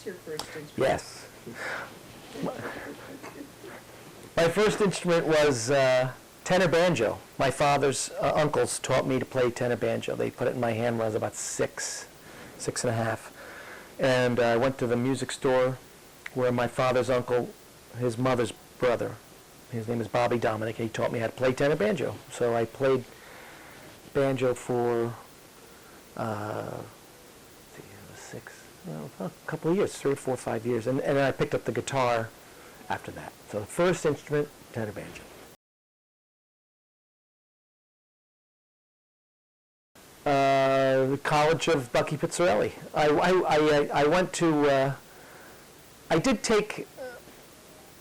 What's your first instrument? Yes. My first instrument was tenor banjo. My father's uncles taught me to play tenor banjo. They put it in my hand when I was about 6.5. And I went to the music store where my father's uncle, his mother's brother, his name is Bobby Dominic, he taught me how to play tenor banjo. So I played banjo for a couple of years, 3, 4, 5 years. And then I picked up the guitar after that. So the first instrument, tenor banjo. The College of Bucky Pizzarelli. I went to, I did take,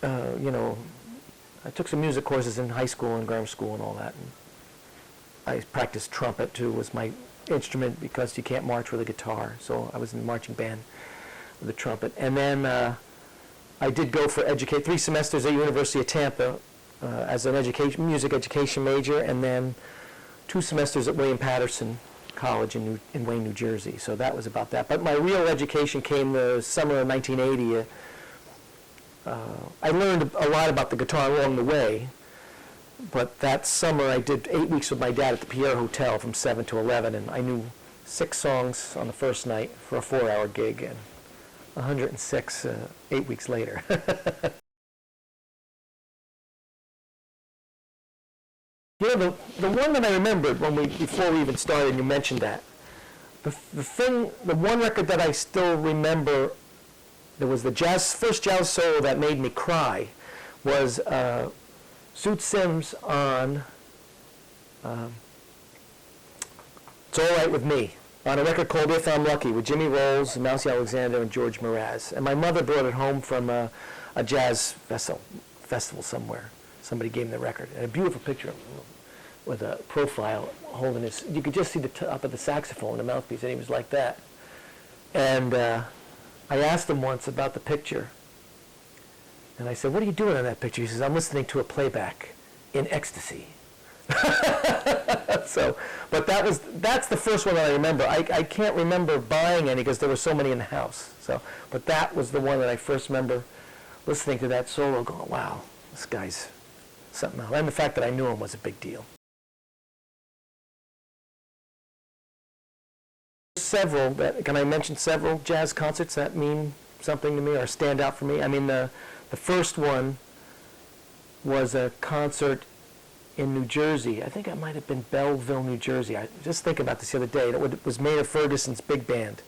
I took some music courses in high school and grammar school and all that. And I practiced trumpet too, was my instrument because you can't march with a guitar. So I was in the marching band with the trumpet. And then I did go for 3 semesters at University of Tampa as an music education major, and then 2 semesters at William Patterson College in Wayne, New Jersey. So that was about that. But my real education came the summer of 1980. I learned a lot about the guitar along the way, but that summer I did 8 weeks with my dad at the Pierre Hotel from 7 to 11, and I knew 6 songs on the first night for a 4-hour gig, and 106 8 weeks later. You know, the one that I remembered before we even started, and you mentioned that, the one record that I still remember, there was the first jazz solo that made me cry, was Sue Sims on It's All Right With Me, on a record called If I'm Lucky, with Jimmy Rolls, Mousy Alexander, and George Mraz. And my mother brought it home from a jazz festival somewhere. Somebody gave me the record, and a beautiful picture of him with a profile holding his, you could just see the top of the saxophone, the mouthpiece, and he was like that. And I asked him once about the picture, and I said, "What are you doing on that picture?" He says, "I'm listening to a playback in ecstasy." So, but that's the first one that I remember. I can't remember buying any because there were so many in the house. So, but that was the one that I first remember listening to that solo going, wow, this guy's something else. And the fact that I knew him was a big deal. Can I mention several jazz concerts that mean something to me or stand out for me? I mean, the first one was a concert in New Jersey. I think it might have been Belleville, New Jersey. I just thinking about this the other day. It was Maynard Ferguson's big band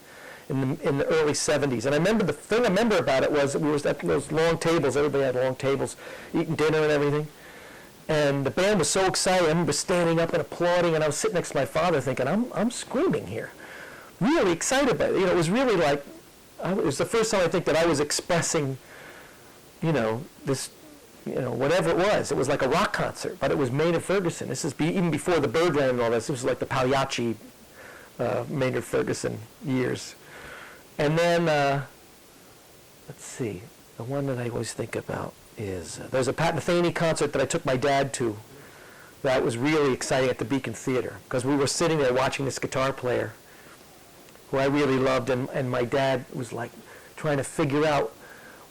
in the early 70s. And I remember the thing I remember about it was we were at those long tables. Everybody had long tables, eating dinner and everything. And the band was so excited. I remember standing up and applauding, and I was sitting next to my father thinking, I'm screaming here. Really excited by it. You know, it was really like, it was the first time I think that I was expressing, this, whatever it was. It was like a rock concert, but it was Maynard Ferguson. This is even before the Birdland and all this. It was like the Pagliacci, Maynard Ferguson years. And then, let's see, the one that I always think about is, there's a Pat Metheny concert that I took my dad to that was really exciting at the Beacon Theater, because we were sitting there watching this guitar player who I really loved, and my dad was like trying to figure out,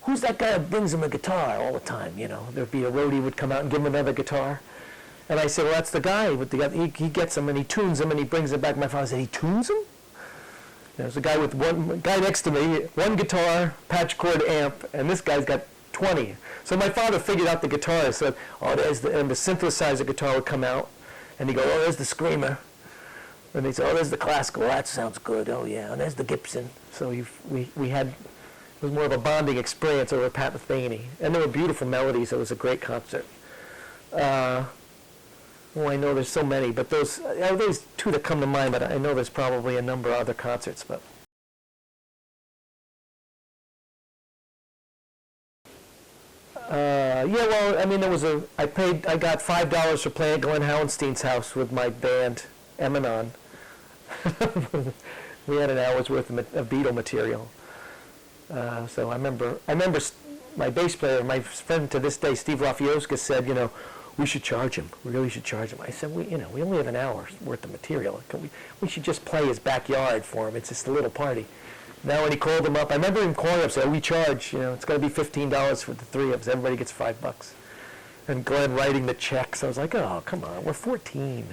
who's that guy that brings him a guitar all the time, There'd be a roadie would come out and give him another guitar. And I said, well, that's the guy with the he gets them and he tunes them and he brings them back. My father said, he tunes them? There's a guy with one guy next to me, one guitar, patch cord amp, and this guy's got 20. So my father figured out the guitar and said, and the synthesizer guitar would come out, and he'd go, oh, there's the Screamer. And they'd say, oh, there's the classical, that sounds good, oh yeah, and there's the Gibson. So we had, it was more of a bonding experience over Pat Metheny. And there were beautiful melodies, it was a great concert. I know there's so many, but those two that come to mind, but I know there's probably a number of other concerts. But I got $5 for playing at Glenn Howenstein's house with my band, Emanon. We had an hour's worth of Beatle material. So I remember my bass player, my friend to this day, Steve Rafioska, said, we should charge him. We really should charge him. I said, we only have an hour's worth of material. We should just play his backyard for him. It's just a little party. Now when he called him up, I remember him calling up saying, we charge, it's going to be $15 for the three of us. Everybody gets $5. And Glenn writing the checks. I was like, oh, come on, we're 14.